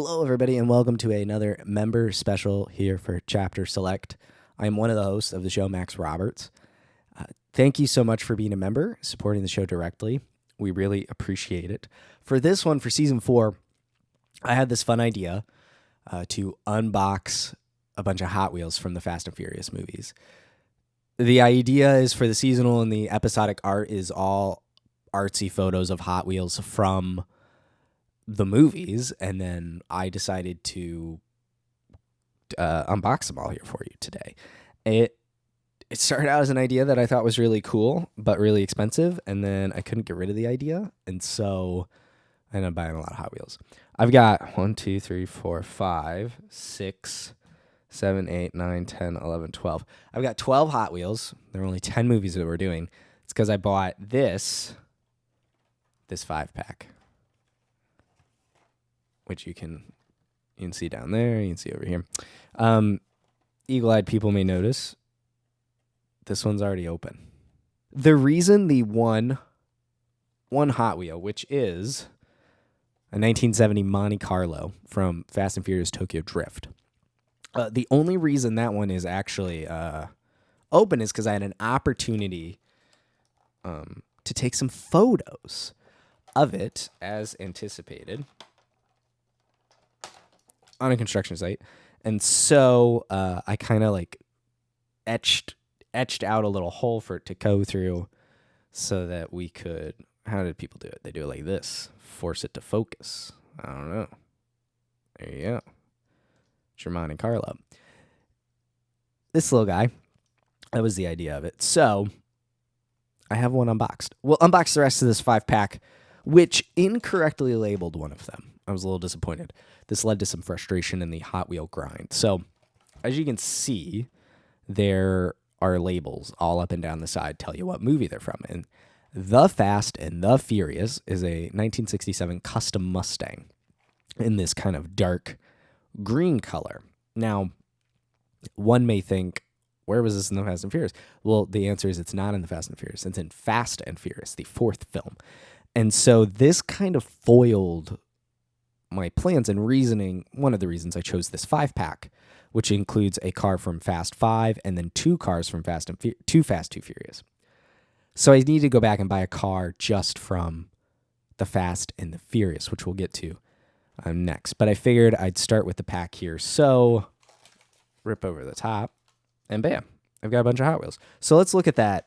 Hello, everybody, and welcome to another member special here for Chapter Select. I am one of the hosts of the show, Max Roberts. Thank you so much for being a member, supporting the show directly. We really appreciate it. For this one, for Season 4, I had this fun idea to unbox a bunch of Hot Wheels from the Fast and Furious movies. The idea is for the seasonal and the episodic art is all artsy photos of Hot Wheels from the movies, and then I decided to unbox them all here for you today. It started out as an idea that I thought was really cool, but really expensive, and then I couldn't get rid of the idea, and so I ended up buying a lot of Hot Wheels. I've got 1, 2, 3, 4, 5, 6, 7, 8, 9, 10, 11, 12. I've got 12 Hot Wheels. There are only 10 movies that we're doing. It's because I bought this 5-pack. Which you can see down there, you can see over here. Eagle-eyed people may notice this one's already open. The reason the one Hot Wheel, which is a 1970 Monte Carlo from Fast and Furious Tokyo Drift, the only reason that one is actually open is because I had an opportunity to take some photos of it as anticipated on a construction site. And so I kind of like etched out a little hole for it to go through so that we could, how did people do it? They do it like this, force it to focus. I don't know. There you go. Monte Carlo. This little guy, that was the idea of it. So I have one unboxed. We'll unbox the rest of this 5-pack, which incorrectly labeled one of them. I was a little disappointed. This led to some frustration in the Hot Wheel grind. So, as you can see, there are labels all up and down the side tell you what movie they're from. And The Fast and the Furious is a 1967 custom Mustang in this kind of dark green color. Now, one may think, where was this in The Fast and Furious? Well, the answer is it's not in The Fast and Furious. It's in Fast and Furious, the 4th film. And so this kind of foiled my plans and reasoning. One of the reasons I chose this 5-pack, which includes a car from Fast 5 and then 2 cars from Fast, 2 Furious. So I need to go back and buy a car just from the Fast and the Furious, which we'll get to next. But I figured I'd start with the pack here. So rip over the top and bam, I've got a bunch of Hot Wheels. So let's look at that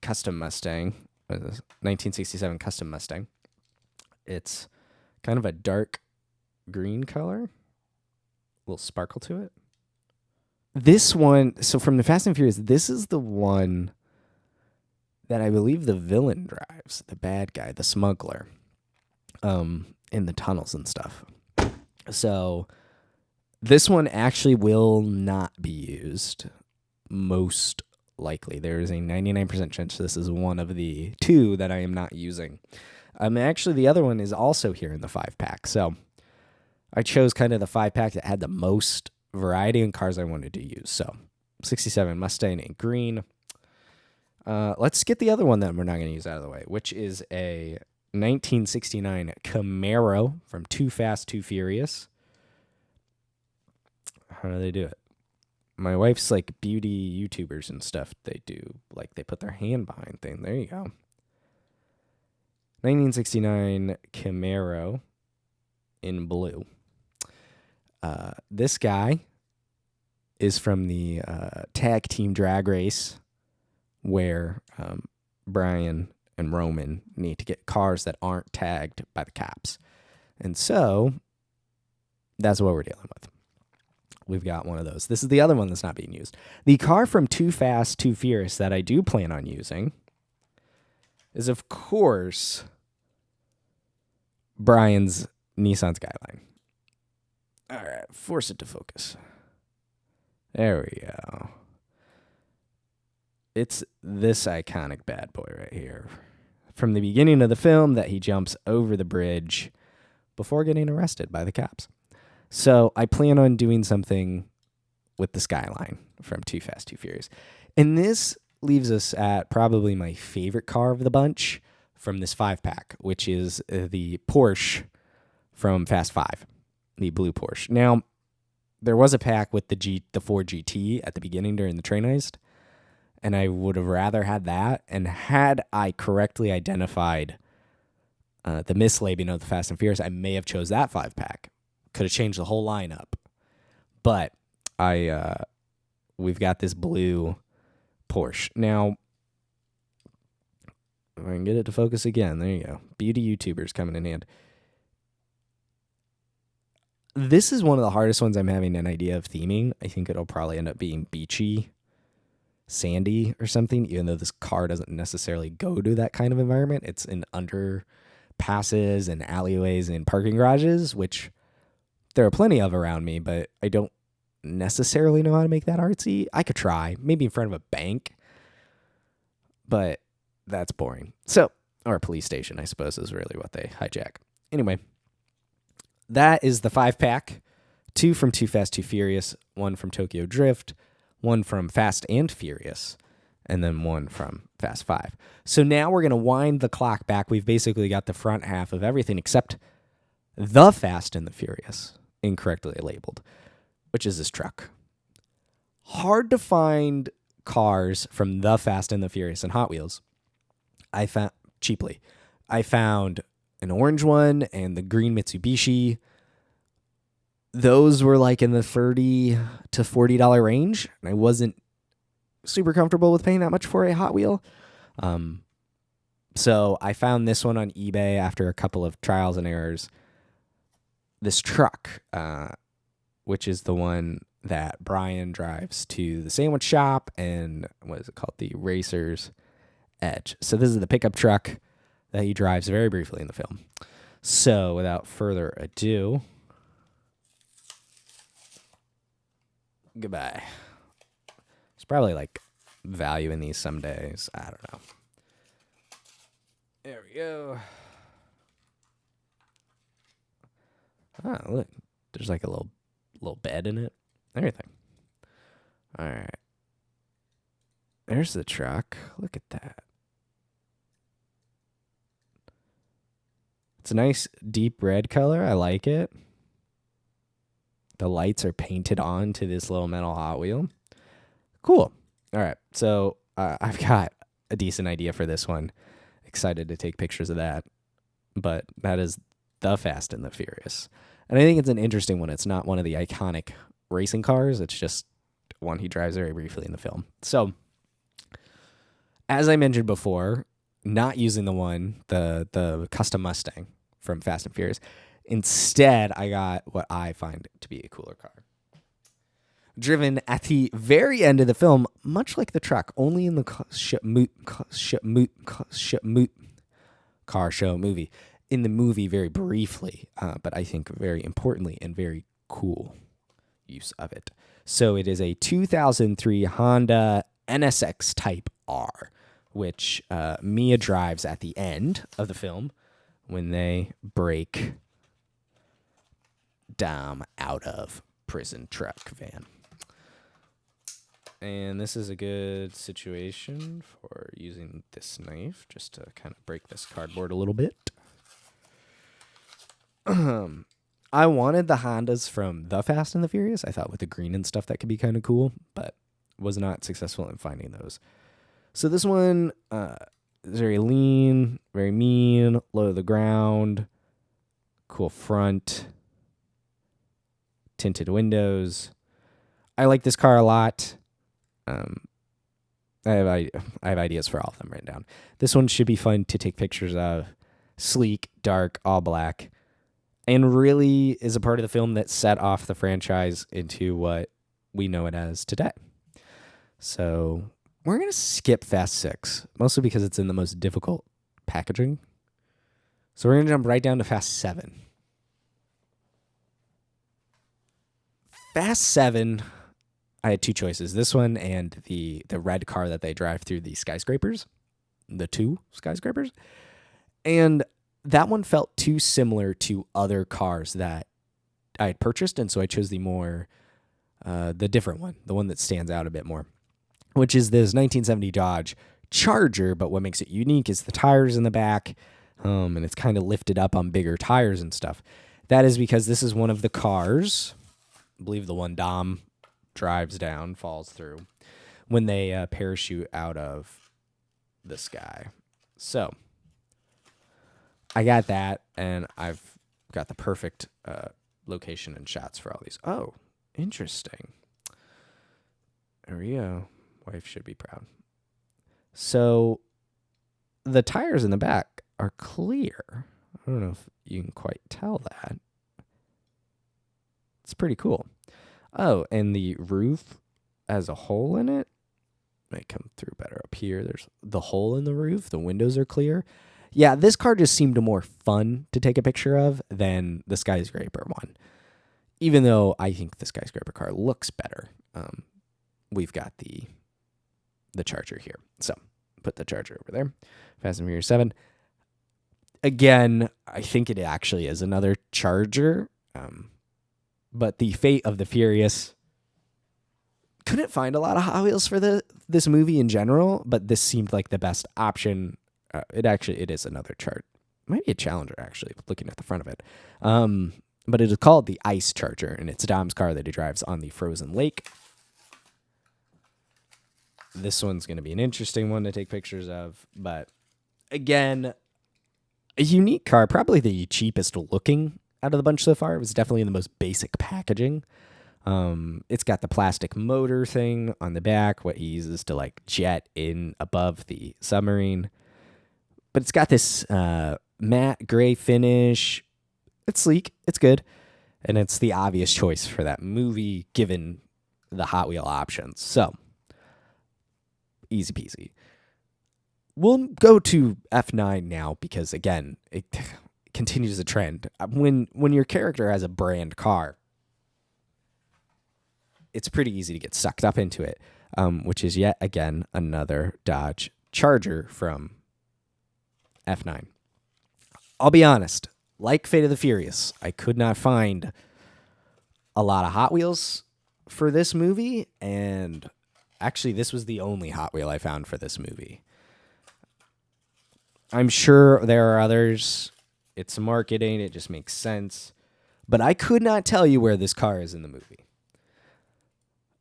custom Mustang, 1967 custom Mustang. It's kind of a dark green color, a little sparkle to it. This one, so from the Fast and Furious, this is the one that I believe the villain drives, the bad guy, the smuggler, in the tunnels and stuff. So this one actually will not be used, most likely. There is a 99% chance this is one of the 2 that I am not using. Actually, the other one is also here in the 5-pack. So I chose kind of the 5-pack that had the most variety in cars I wanted to use. So 67 Mustang in green. Let's get the other one that we're not going to use out of the way, which is a 1969 Camaro from Too Fast, Too Furious. How do they do it? My wife's like beauty YouTubers and stuff. They do, like, they put their hand behind thing. There you go. 1969 Camaro in blue. This guy is from the tag team drag race where Brian and Roman need to get cars that aren't tagged by the cops. And so that's what we're dealing with. We've got one of those. This is the other one that's not being used. The car from Too Fast, Too Furious that I do plan on using is, of course, Brian's Nissan Skyline. All right, force it to focus. There we go. It's this iconic bad boy right here. From the beginning of the film that he jumps over the bridge before getting arrested by the cops. So I plan on doing something with the Skyline from Too Fast, Too Furious. And this leaves us at probably my favorite car of the bunch from this 5-pack, which is the Porsche from Fast 5. the blue Porsche. Now, there was a pack with the Ford GT at the beginning during the train heist, and I would have rather had that. And had I correctly identified the mislabeling of the Fast and Furious, I may have chose that 5-pack. Could have changed the whole lineup. But we've got this blue Porsche. Now, if I can get it to focus again, there you go. Beauty YouTubers coming in hand. This is one of the hardest ones I'm having an idea of theming. I think it'll probably end up being beachy, sandy, or something, even though this car doesn't necessarily go to that kind of environment. It's in underpasses and alleyways and parking garages, which there are plenty of around me, but I don't necessarily know how to make that artsy. I could try, maybe in front of a bank, but that's boring. So, or a police station, I suppose, is really what they hijack. Anyway, that is the 5-pack. 2 from Too Fast, Too Furious, 1 from Tokyo Drift, 1 from Fast and Furious, and then 1 from Fast 5. So now we're going to wind the clock back. We've basically got the front half of everything except the Fast and the Furious, incorrectly labeled, which is this truck. Hard to find cars from the Fast and the Furious and Hot Wheels. I found cheaply. I found an orange one and the green Mitsubishi. Those were like in the $30 to $40 range, and I wasn't super comfortable with paying that much for a Hot Wheel. So I found this one on eBay after a couple of trials and errors. This truck, which is the one that Brian drives to the sandwich shop and what is it called? The Racer's Edge. So this is the pickup truck that he drives very briefly in the film. So without further ado, goodbye. It's probably like value in these some days. I don't know. There we go. Oh, look. There's like a little bed in it. Everything. All right. There's the truck. Look at that. It's a nice deep red color. I like it. The lights are painted onto this little metal Hot Wheel. Cool. All right. So I've got a decent idea for this one. Excited to take pictures of that. But that is the Fast and the Furious. And I think it's an interesting one. It's not one of the iconic racing cars. It's just one he drives very briefly in the film. So, as I mentioned before, not using the custom Mustang from Fast and Furious. Instead, I got what I find to be a cooler car. Driven at the very end of the film, much like the truck, only in the car show movie. In the movie very briefly, but I think very importantly and very cool use of it. So it is a 2003 Honda NSX Type R, which Mia drives at the end of the film when they break Dom out of prison truck van. And this is a good situation for using this knife just to kind of break this cardboard a little bit. I wanted the Hondas from the Fast and the Furious. I thought with the green and stuff that could be kind of cool, but was not successful in finding those. So this one is very lean, very mean, low to the ground, cool front, tinted windows. I like this car a lot. I have ideas for all of them written down. This one should be fun to take pictures of. Sleek, dark, all black. And really is a part of the film that set off the franchise into what we know it as today. So we're going to skip Fast 6, mostly because it's in the most difficult packaging. So we're going to jump right down to Fast 7. Fast 7, I had two choices. This one and the red car that they drive through the skyscrapers. The 2 skyscrapers. And that one felt too similar to other cars that I had purchased, and so I chose the different one, the one that stands out a bit more, which is this 1970 Dodge Charger, but what makes it unique is the tires in the back, and it's kind of lifted up on bigger tires and stuff. That is because this is one of the cars, I believe the one Dom drives down, falls through, when they parachute out of the sky. So I got that, and I've got the perfect location and shots for all these. Oh, interesting. There we go. Wife should be proud. So the tires in the back are clear. I don't know if you can quite tell that. It's pretty cool. Oh, and the roof has a hole in it. Might come through better up here. There's the hole in the roof. The windows are clear. Yeah, this car just seemed more fun to take a picture of than the skyscraper one. Even though I think the skyscraper car looks better. We've got the Charger here. So put the Charger over there. Fast and Furious 7. Again, I think it actually is another Charger. But the Fate of the Furious, couldn't find a lot of Hot Wheels for this movie in general, but this seemed like the best option. It is another chart. Might be a Challenger, actually, looking at the front of it. But it is called the Ice Charger, and it's Dom's car that he drives on the frozen lake. This one's going to be an interesting one to take pictures of. But again, a unique car, probably the cheapest looking out of the bunch so far. It was definitely in the most basic packaging. It's got the plastic motor thing on the back, what he uses to like jet in above the submarine. But it's got this matte gray finish. It's sleek. It's good. And it's the obvious choice for that movie given the Hot Wheel options. So, easy peasy. We'll go to F9 now because, again, it continues a trend. When your character has a brand car, it's pretty easy to get sucked up into it, which is yet again another Dodge Charger from F9. I'll be honest, like Fate of the Furious, I could not find a lot of Hot Wheels for this movie, and actually this was the only Hot Wheel I found for this movie. I'm sure there are others. It's marketing, it just makes sense. But I could not tell you where this car is in the movie.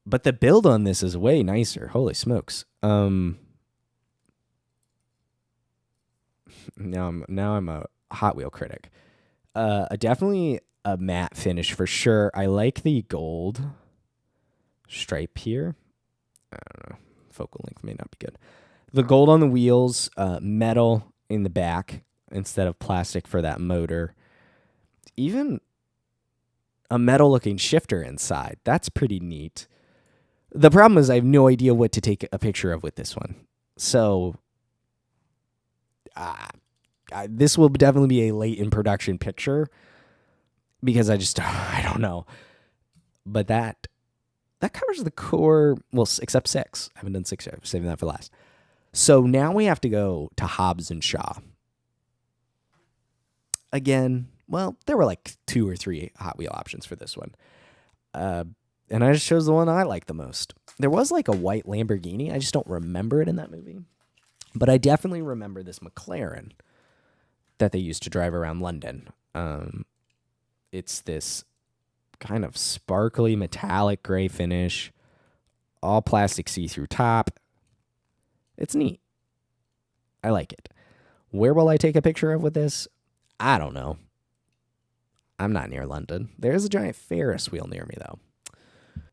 But the build on this is way nicer. Holy smokes. Now I'm a Hot Wheel critic. Definitely a matte finish for sure. I like the gold stripe here. I don't know. Focal length may not be good. The gold on the wheels, metal in the back instead of plastic for that motor. Even a metal looking shifter inside. That's pretty neat. The problem is I have no idea what to take a picture of with this one. So this will definitely be a late in production picture because I don't know. But that covers the core, well, except 6. I haven't done 6 yet. I'm saving that for last. So now we have to go to Hobbs and Shaw. Again, well, there were like 2 or 3 Hot Wheel options for this one. And I just chose the one I like the most. There was like a white Lamborghini. I just don't remember it in that movie. But I definitely remember this McLaren that they used to drive around London. It's this kind of sparkly metallic gray finish, all plastic see-through top. It's neat. I like it. Where will I take a picture of with this? I don't know. I'm not near London. There's a giant Ferris wheel near me, though.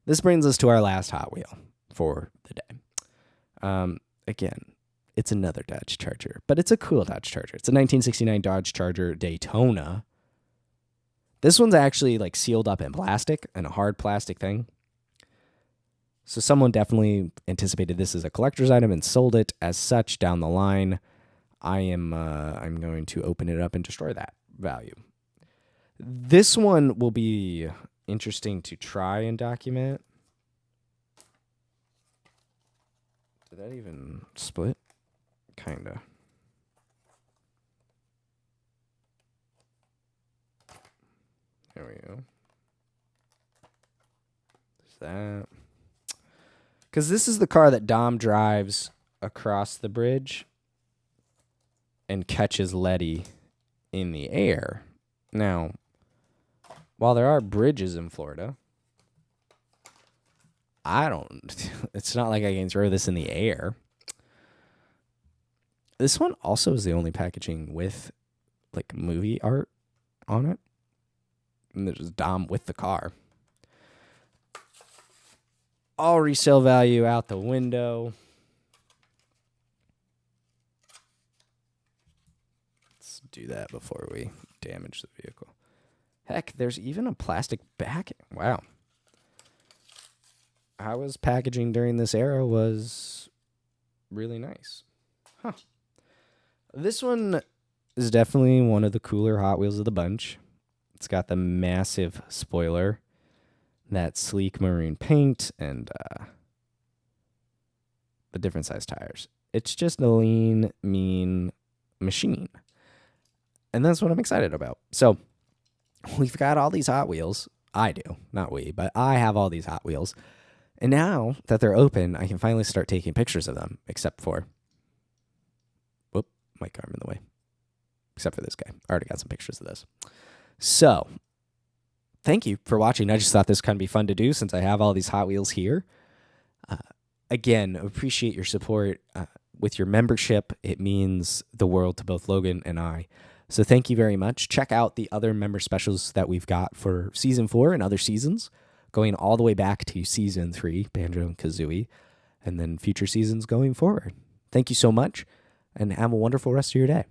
This brings us to our last Hot Wheel for the day. Again, it's another Dodge Charger, but it's a cool Dodge Charger. It's a 1969 Dodge Charger Daytona. This one's actually like sealed up in plastic, and a hard plastic thing. So someone definitely anticipated this as a collector's item and sold it as such down the line. I'm going to open it up and destroy that value. This one will be interesting to try and document. Did that even split? Kinda. There we go. There's that. Because this is the car that Dom drives across the bridge and catches Letty in the air. Now, while there are bridges in Florida, it's not like I can throw this in the air. This one also is the only packaging with like movie art on it. And there's Dom with the car. All resale value out the window. Let's do that before we damage the vehicle. Heck, there's even a plastic backing. Wow. How was packaging during this era was really nice. Huh. This one is definitely one of the cooler Hot Wheels of the bunch. It's got the massive spoiler, that sleek maroon paint, and the different size tires. It's just a lean, mean machine. And that's what I'm excited about. So we've got all these Hot Wheels. I do, not we, but I have all these Hot Wheels. And now that they're open, I can finally start taking pictures of them, except for, mic arm in the way. Except for this guy. I already got some pictures of this. So, thank you for watching. I just thought this kind of be fun to do since I have all these Hot Wheels here. Again, appreciate your support with your membership. It means the world to both Logan and I. So thank you very much. Check out the other member specials that we've got for Season 4 and other seasons, going all the way back to Season 3, Banjo and Kazooie, and then future seasons going forward. Thank you so much, and have a wonderful rest of your day.